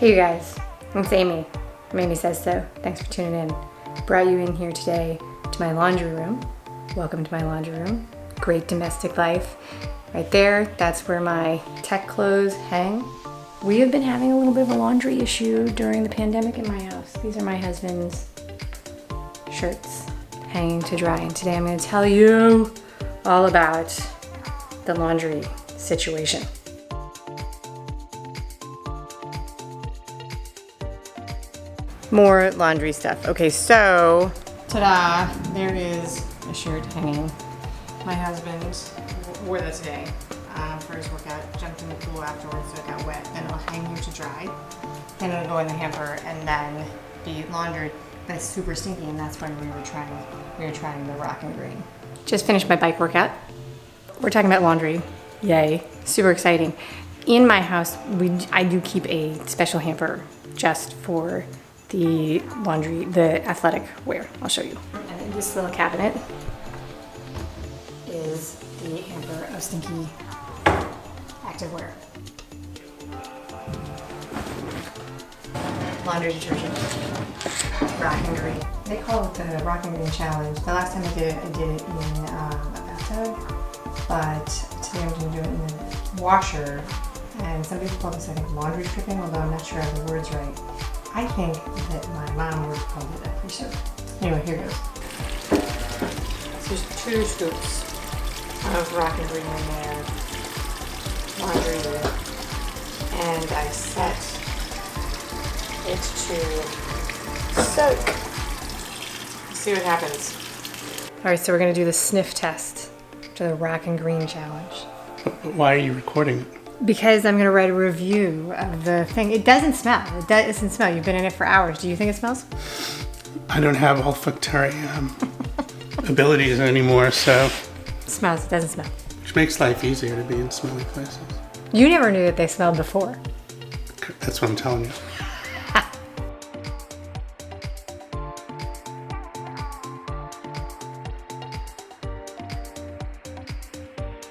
Hey you guys, it's Amy. Amy Says So. Thanks for tuning in. Brought you in here today to my laundry room. Welcome to my laundry room. Great domestic life. Right there, that's where my tech clothes hang. We have been having a little bit of a laundry issue during the pandemic in my house. These are my husband's shirts hanging to dry. And today I'm going to tell you all about the laundry situation. More laundry stuff. Okay, so, ta-da, there is a shirt hanging. My husband wore that today for his workout, jumped in the pool afterwards so it got wet, and it'll hang here to dry. Then it'll go in the hamper and then be laundered, but it's super stinky, and that's when we were trying the Rockin Green. Just finished my bike workout. We're talking about laundry. Yay, super exciting. In my house, I do keep a special hamper just for the laundry, the athletic wear. I'll show you. And in this little cabinet is the hamper of stinky activewear. Laundry detergent, Rockin Green. They call it the Rockin Green challenge. The last time I did it in a bathtub, but today I'm going to do it in the washer. And some people call this, I think, laundry stripping, although I'm not sure I have the words right. I think that my mom would call it that for sure. Anyway, here goes. So there's 2 scoops of Rockin Green in there, laundry, and I set it to soak. See what happens. All right, so we're gonna do the sniff test to the Rockin Green challenge. Why are you recording it? Because I'm gonna write a review of the thing. It doesn't smell. It doesn't smell. You've been in it for hours. Do you think it smells? I don't have olfactory abilities anymore, so. It smells. It doesn't smell. Which makes life easier to be in smelly places. You never knew that they smelled before. That's what I'm telling you.